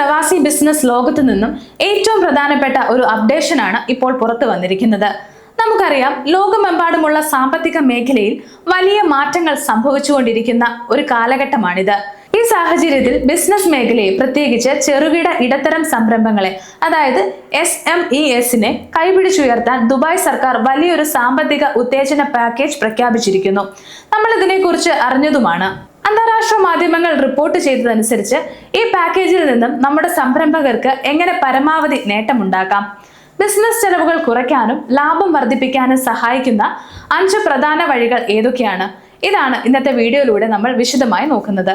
പ്രവാസി ബിസിനസ് ലോകത്തു നിന്നും ഏറ്റവും പ്രധാനപ്പെട്ട ഒരു അപ്ഡേഷനാണ് ഇപ്പോൾ പുറത്തു വന്നിരിക്കുന്നത്. നമുക്കറിയാം, ലോകമെമ്പാടുമുള്ള സാമ്പത്തിക മേഖലയിൽ വലിയ മാറ്റങ്ങൾ സംഭവിച്ചുകൊണ്ടിരിക്കുന്ന ഒരു കാലഘട്ടമാണിത്. ഈ സാഹചര്യത്തിൽ ബിസിനസ് മേഖലയെ, പ്രത്യേകിച്ച് ചെറുകിട ഇടത്തരം സംരംഭങ്ങളെ, അതായത് SMESനെ കൈപിടിച്ചുയർത്താൻ ദുബായ് സർക്കാർ വലിയൊരു സാമ്പത്തിക ഉത്തേജന പാക്കേജ് പ്രഖ്യാപിച്ചിരിക്കുന്നു. നമ്മൾ ഇതിനെക്കുറിച്ച് അറിഞ്ഞതുമാണ്. അന്താരാഷ്ട്ര മാധ്യമങ്ങൾ റിപ്പോർട്ട് ചെയ്തതനുസരിച്ച് ഈ പാക്കേജിൽ നിന്നും നമ്മുടെ സംരംഭകർക്ക് എങ്ങനെ പരമാവധി നേട്ടമുണ്ടാക്കാം, ബിസിനസ് ചെലവുകൾ കുറയ്ക്കാനും ലാഭം വർദ്ധിപ്പിക്കാനും സഹായിക്കുന്ന 5 പ്രധാന വഴികൾ ഏതൊക്കെയാണ്? ഇതാണ് ഇന്നത്തെ വീഡിയോയിലൂടെ നമ്മൾ വിശദമായി നോക്കുന്നത്.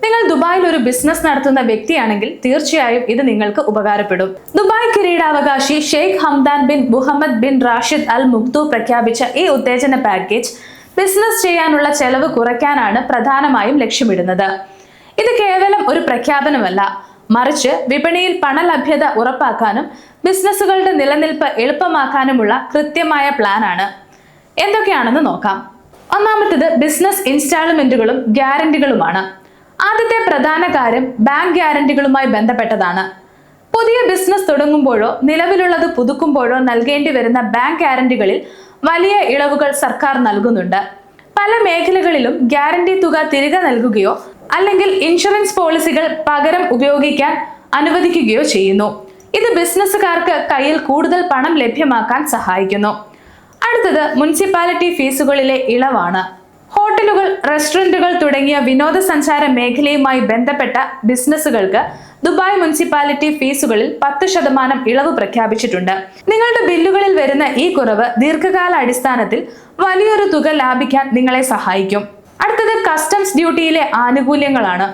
നിങ്ങൾ ദുബായിൽ ഒരു ബിസിനസ് നടത്തുന്ന വ്യക്തിയാണെങ്കിൽ തീർച്ചയായും ഇത് നിങ്ങൾക്ക് ഉപകാരപ്പെടും. ദുബായ് കിരീടാവകാശി Sheikh Hamdan bin Mohammed bin Rashid Al Maktoum പ്രഖ്യാപിച്ച ഈ ഉത്തേജന പാക്കേജ് ബിസിനസ് ചെയ്യാനുള്ള ചെലവ് കുറയ്ക്കാനാണ് പ്രധാനമായും ലക്ഷ്യമിടുന്നത്. ഇത് കേവലം ഒരു പ്രഖ്യാപനമല്ല, മറിച്ച് വിപണിയിൽ പണലഭ്യത ഉറപ്പാക്കാനും ബിസിനസ്സുകളുടെ നിലനിൽപ്പ് എളുപ്പമാക്കാനുമുള്ള കൃത്യമായ പ്ലാനാണ്. എന്തൊക്കെയാണെന്ന് നോക്കാം. ഒന്നാമത്തേത് ബിസിനസ് ഇൻസ്റ്റാൾമെന്റുകളും ഗ്യാരണ്ടികളുമാണ്. ആദ്യത്തെ പ്രധാന കാര്യം ബാങ്ക് ഗ്യാരണ്ടികളുമായി ബന്ധപ്പെട്ടതാണ്. പുതിയ ബിസിനസ് തുടങ്ങുമ്പോഴോ നിലവിലുള്ളത് പുതുക്കുമ്പോഴോ നൽകേണ്ടി വരുന്ന ബാങ്ക് ഗ്യാരണ്ടികളിൽ വലിയ ഇളവുകൾ സർക്കാർ നൽകുന്നുണ്ട്. പല മേഖലകളിലും ഗ്യാരണ്ടി തുക തിരികെ നൽകുകയോ അല്ലെങ്കിൽ ഇൻഷുറൻസ് പോളിസികൾ പകരം ഉപയോഗിക്കാൻ അനുവദിക്കുകയോ ചെയ്യുന്നു. ഇത് ബിസിനസ്സുകാർക്ക് കയ്യിൽ കൂടുതൽ പണം ലഭ്യമാക്കാൻ സഹായിക്കുന്നു. അടുത്തത് മുനിസിപ്പാലിറ്റി ഫീസുകളിലെ ഇളവാണ്. ഹോട്ടലുകൾ, റെസ്റ്റോറന്റുകൾ തുടങ്ങിയ വിനോദസഞ്ചാര മേഖലയുമായി ബന്ധപ്പെട്ട ബിസിനസ്സുകൾക്ക് ദുബായ് മുനിസിപ്പാലിറ്റി ഫീസുകളിൽ 10% ഇളവ് പ്രഖ്യാപിച്ചിട്ടുണ്ട്. നിങ്ങളുടെ ബില്ലുകളിൽ വരുന്ന ഈ കുറവ് ദീർഘകാല അടിസ്ഥാനത്തിൽ വലിയൊരു തുക ലാഭിക്കാൻ നിങ്ങളെ സഹായിക്കും. അടുത്തത് കസ്റ്റംസ് ഡ്യൂട്ടിയിലെ ആനുകൂല്യങ്ങളാണ്.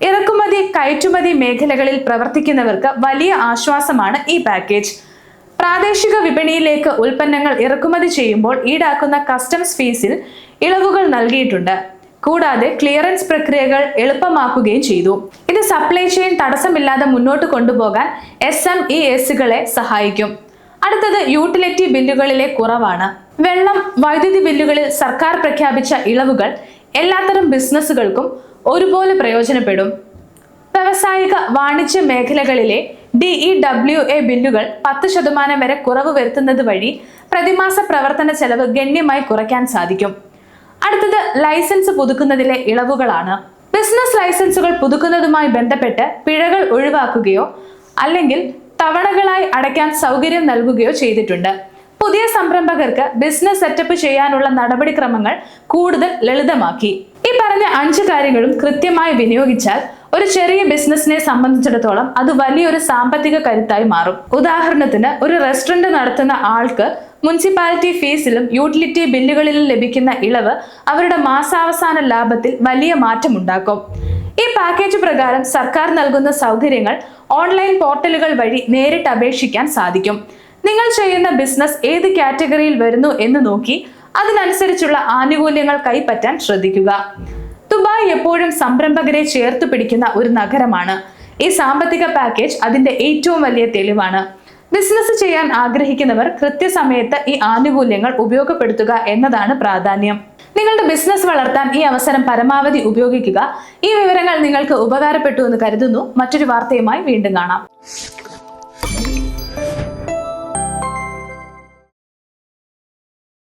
ഇറക്കുമതി, കയറ്റുമതി മേഖലകളിൽ പ്രവർത്തിക്കുന്നവർക്ക് വലിയ ആശ്വാസമാണ് ഈ പാക്കേജ്. പ്രാദേശിക വിപണിയിലേക്ക് ഉൽപ്പന്നങ്ങൾ ഇറക്കുമതി ചെയ്യുമ്പോൾ ഈടാക്കുന്ന കസ്റ്റംസ് ഫീസിൽ ഇളവുകൾ നൽകിയിട്ടുണ്ട്. കൂടാതെ ക്ലിയറൻസ് പ്രക്രിയകൾ എളുപ്പമാക്കുകയും ചെയ്തു. ഇത് സപ്ലൈ ചെയിൻ തടസ്സമില്ലാതെ മുന്നോട്ട് കൊണ്ടുപോകാൻ SMESകളെ സഹായിക്കും. അടുത്തത് യൂട്ടിലിറ്റി ബില്ലുകളിലെ കുറവാണ്. വെള്ളം, വൈദ്യുതി ബില്ലുകളിൽ സർക്കാർ പ്രഖ്യാപിച്ച ഇളവുകൾ എല്ലാത്തരം ബിസിനസ്സുകൾക്കും ഒരുപോലെ പ്രയോജനപ്പെടും. വ്യാവസായിക വാണിജ്യ മേഖലകളിലെ DEWA ബില്ലുകൾ 10% വരെ കുറവ് വരുത്തുന്നത് വഴി പ്രതിമാസ പ്രവർത്തന ചെലവ് ഗണ്യമായി കുറയ്ക്കാൻ സാധിക്കും. അടുത്തത് ലൈസൻസ് പുതുക്കുന്നതിലെ ഇളവുകളാണ്. ബിസിനസ് ലൈസൻസുകൾ പുതുക്കുന്നതുമായി ബന്ധപ്പെട്ട് പിഴകൾ ഒഴിവാക്കുകയോ അല്ലെങ്കിൽ തവണകളായി അടയ്ക്കാൻ സൗകര്യം നൽകുകയോ ചെയ്തിട്ടുണ്ട്. പുതിയ സംരംഭകർക്ക് ബിസിനസ് സെറ്റപ്പ് ചെയ്യാനുള്ള നടപടിക്രമങ്ങൾ കൂടുതൽ ലളിതമാക്കി. ഈ പറഞ്ഞ 5 കാര്യങ്ങളും കൃത്യമായി വിനിയോഗിച്ചാൽ ഒരു ചെറിയ ബിസിനസിനെ സംബന്ധിച്ചിടത്തോളം അത് വലിയൊരു സാമ്പത്തിക കരുത്തായി മാറും. ഉദാഹരണത്തിന്, ഒരു റെസ്റ്റോറന്റ് നടത്തുന്ന ആൾക്ക് മുനിസിപ്പാലിറ്റി ഫീസിലും യൂട്ടിലിറ്റി ബില്ലുകളിലും ലഭിക്കുന്ന ഇളവ് അവരുടെ മാസാവസാന ലാഭത്തിൽ വലിയ മാറ്റമുണ്ടാക്കും. ഈ പാക്കേജ് പ്രകാരം സർക്കാർ നൽകുന്ന സൗകര്യങ്ങൾ ഓൺലൈൻ പോർട്ടലുകൾ വഴി നേരിട്ട് അപേക്ഷിക്കാൻ സാധിക്കും. നിങ്ങൾ ചെയ്യുന്ന ബിസിനസ് ഏത് കാറ്റഗറിയിൽ വരുന്നു എന്ന് നോക്കി അതിനനുസരിച്ചുള്ള ആനുകൂല്യങ്ങൾ കൈപ്പറ്റാൻ ശ്രദ്ധിക്കുക. ദുബായ് എപ്പോഴും സംരംഭകരെ ചേർത്ത് പിടിക്കുന്ന ഒരു നഗരമാണ്. ഈ സാമ്പത്തിക പാക്കേജ് അതിന്റെ ഏറ്റവും വലിയ തെളിവാണ്. ബിസിനസ് ചെയ്യാൻ ആഗ്രഹിക്കുന്നവർ കൃത്യസമയത്ത് ഈ ആനുകൂല്യങ്ങൾ ഉപയോഗപ്പെടുത്തുക എന്നതാണ് പ്രാധാന്യം. നിങ്ങളുടെ ബിസിനസ് വളർത്താൻ ഈ അവസരം പരമാവധി ഉപയോഗിക്കുക. ഈ വിവരങ്ങൾ നിങ്ങൾക്ക് ഉപകാരപ്പെട്ടു എന്ന് കരുതുന്നു. മറ്റൊരു വാർത്തയുമായി വീണ്ടും കാണാം.